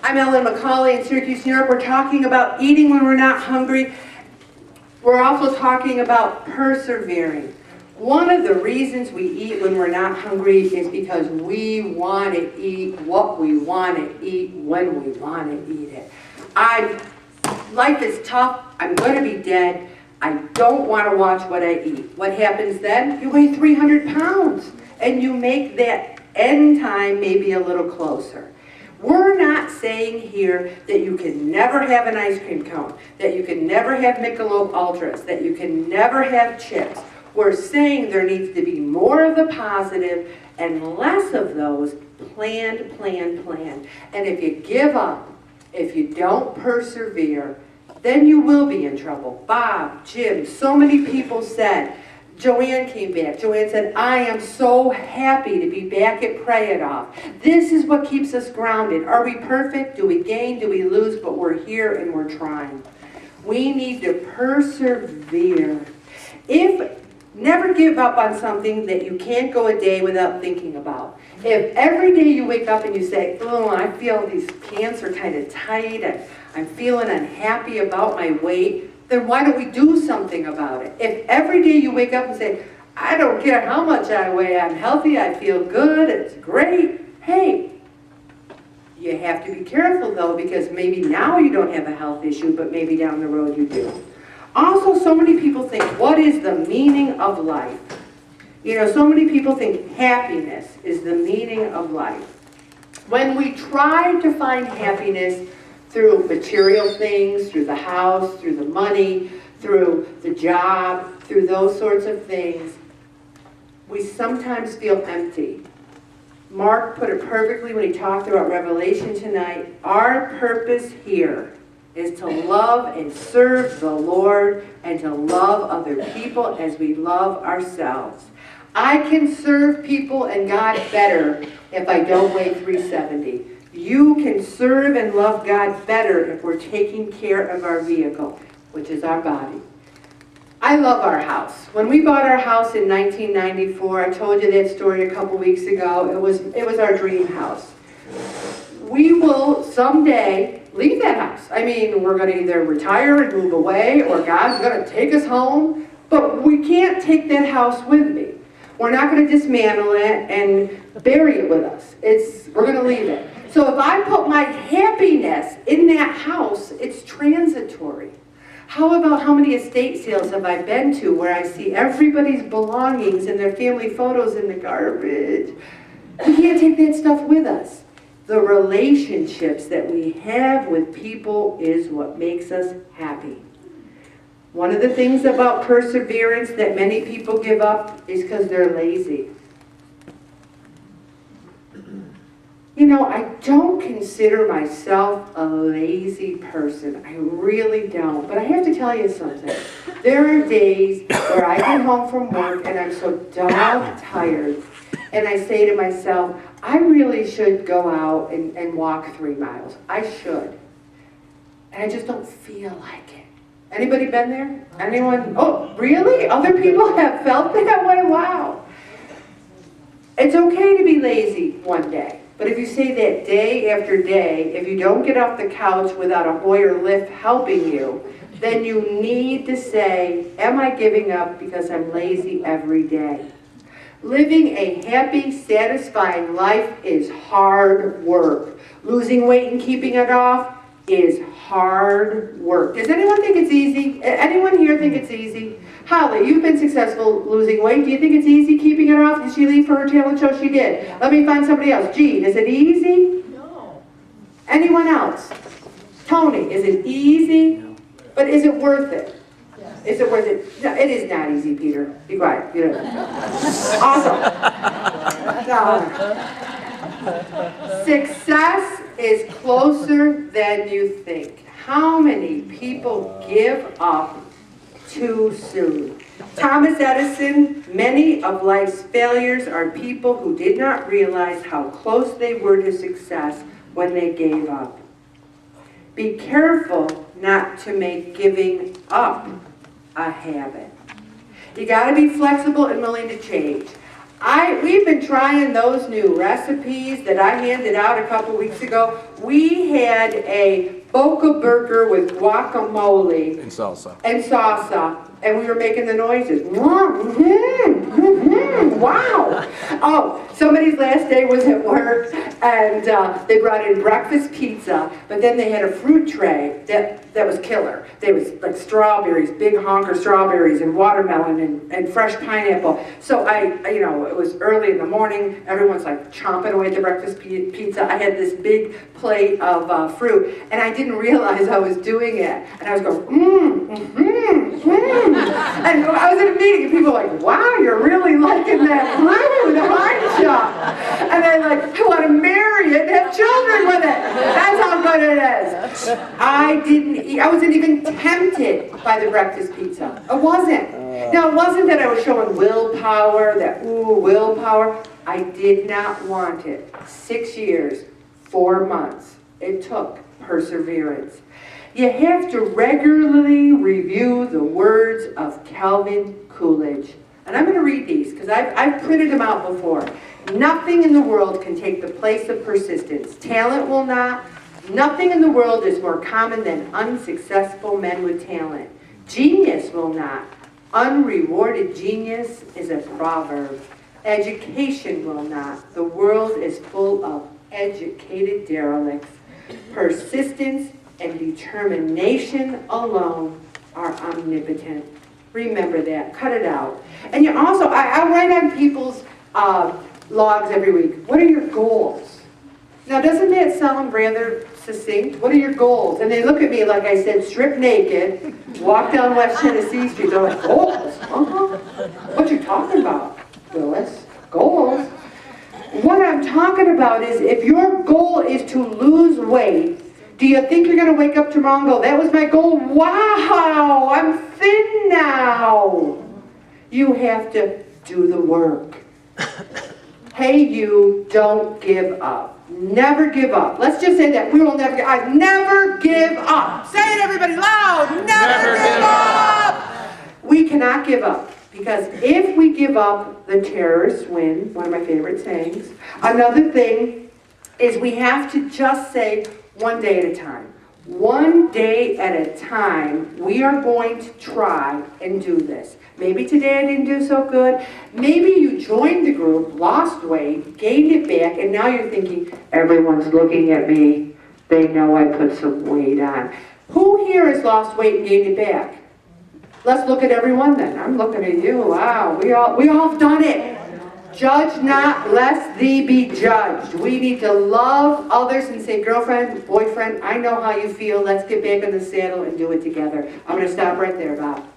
I'm McCauley in Syracuse, New York. We're talking about eating when we're not hungry. We're also talking about persevering. One of the reasons we eat when we're not hungry is because we want to eat what we want to eat when we want to eat it. Life is tough. I'm going to be dead. I don't want to watch what I eat. What happens then? You weigh 300 pounds and you make that end time maybe a little closer. We're not saying here that you can never have an ice cream cone, that you can never have Michelob Ultras, that you can never have chips. We're saying there needs to be more of the positive and less of those planned. And if you give up, if you don't persevere, then you will be in trouble. Bob, Jim, so many people said, Joanne came back. Joanne said, I am so happy to be back at Pray It Off. This is what keeps us grounded. Are we perfect? Do we gain? Do we lose? But we're here and we're trying. We need to persevere. Never give up on something that you can't go a day without thinking about. If every day you wake up and you say, oh, I feel these pants are kind of tight, and I'm feeling unhappy about my weight, then why don't we do something about it? If every day you wake up and say, I don't care how much I weigh, I'm healthy, I feel good, it's great. Hey, you have to be careful though, because maybe now you don't have a health issue, but maybe down the road you do. Also, so many people think, what is the meaning of life? You know, so many people think happiness is the meaning of life. When we try to find happiness through material things, through the house, through the money, through the job, through those sorts of things, we sometimes feel empty. Mark put it perfectly when he talked about Revelation tonight. Our purpose here is to love and serve the Lord and to love other people as we love ourselves. I can serve people and God better if I don't weigh 370. You can serve and love God better if we're taking care of our vehicle, which is our body. I love our house. When we bought our house in 1994, I told you that story a couple weeks ago. It was our dream house. We will someday leave that house. I mean, we're going to either retire and move away, or God's going to take us home, but we can't take that house with me. We're not going to dismantle it and bury it with us. We're going to leave it. So if I put my happiness in that house, it's transitory. How about how many estate sales have I been to where I see everybody's belongings and their family photos in the garbage? We can't take that stuff with us. The relationships that we have with people is what makes us happy. One of the things about perseverance that many people give up is because they're lazy. You know, I don't consider myself a lazy person. I really don't. But I have to tell you something. There are days where I get home from work and I'm so dog tired. And I say to myself, I really should go out and walk 3 miles. I should. And I just don't feel like it. Anybody been there? Anyone? Oh, really? Other people have felt that way? Wow. It's okay to be lazy one day. But if you say that day after day, if you don't get off the couch without a Hoyer lift helping you, then you need to say, am I giving up because I'm lazy every day? Living a happy, satisfying life is hard work. Losing weight and keeping it off is hard work. Does anyone think it's easy? Anyone here think it's easy? Holly, you've been successful losing weight. Do you think it's easy keeping it off? Did she leave for her talent show? She did. Let me find somebody else. Jean, is it easy? No. Anyone else? Tony, is it easy? No. But is it worth it? Yes. Is it worth it? No, it is not easy, Peter. Be quiet. You know. Awesome. Success is closer than you think. How many people give up too soon? Thomas Edison, many of life's failures are people who did not realize how close they were to success when they gave up. Be careful not to make giving up a habit. You got to be flexible and willing to change. We've been trying those new recipes that I handed out a couple weeks ago. we had a Boca Burger with guacamole And salsa. and we were making the noises. Wow. Oh, somebody's last day was at work, and they brought in breakfast pizza, but then they had a fruit tray that was killer. There was like strawberries, big honker strawberries, and watermelon, and fresh pineapple. So it was early in the morning, everyone's like chomping away at the breakfast pizza. I had this big plate of fruit, and I didn't realize I was doing it. And I was going, And I was in a meeting, and people were like, wow, you're really liking that fruit, aren't you? And I want to marry it and have children with it. That's how good it is. I wasn't even tempted by the breakfast pizza. I wasn't. Now, it wasn't that I was showing willpower, willpower. I did not want it. 6 years, 4 months. It took perseverance. You have to regularly review the words of Calvin Coolidge. And I'm going to read these because I've printed them out before. Nothing in the world can take the place of persistence. Talent will not. Nothing in the world is more common than unsuccessful men with talent. Genius will not. Unrewarded genius is a proverb. Education will not. The world is full of educated derelicts. Persistence and determination alone are omnipotent. Remember that. Cut it out. And you also, I write on people's logs every week. What are your goals? Now, doesn't that sound rather succinct? What are your goals? And they look at me like I said, strip naked, walk down West Tennessee Street. They're like, goals? What you talking about, Willis? Goals? What I'm talking about is if your goal is to lose weight, do you think you're going to wake up tomorrow and go, that was my goal? Wow, I'm thin now. You have to do the work. Hey, you, don't give up. Never give up. Let's just say that. We will never give up. I never give up. Say it, everybody, loud. Never give up. We cannot give up. Because if we give up, the terrorists win. One of my favorite sayings. Another thing is we have to just say, one day at a time. One day at a time, we are going to try and do this. Maybe today I didn't do so good. Maybe you joined the group, lost weight, gained it back, and now you're thinking, everyone's looking at me. They know I put some weight on. Who here has lost weight and gained it back? Let's look at everyone then. I'm looking at you. Wow, we all have done it. Judge not, lest thee be judged. We need to love others and say, girlfriend, boyfriend, I know how you feel. Let's get back in the saddle and do it together. I'm going to stop right there, Bob.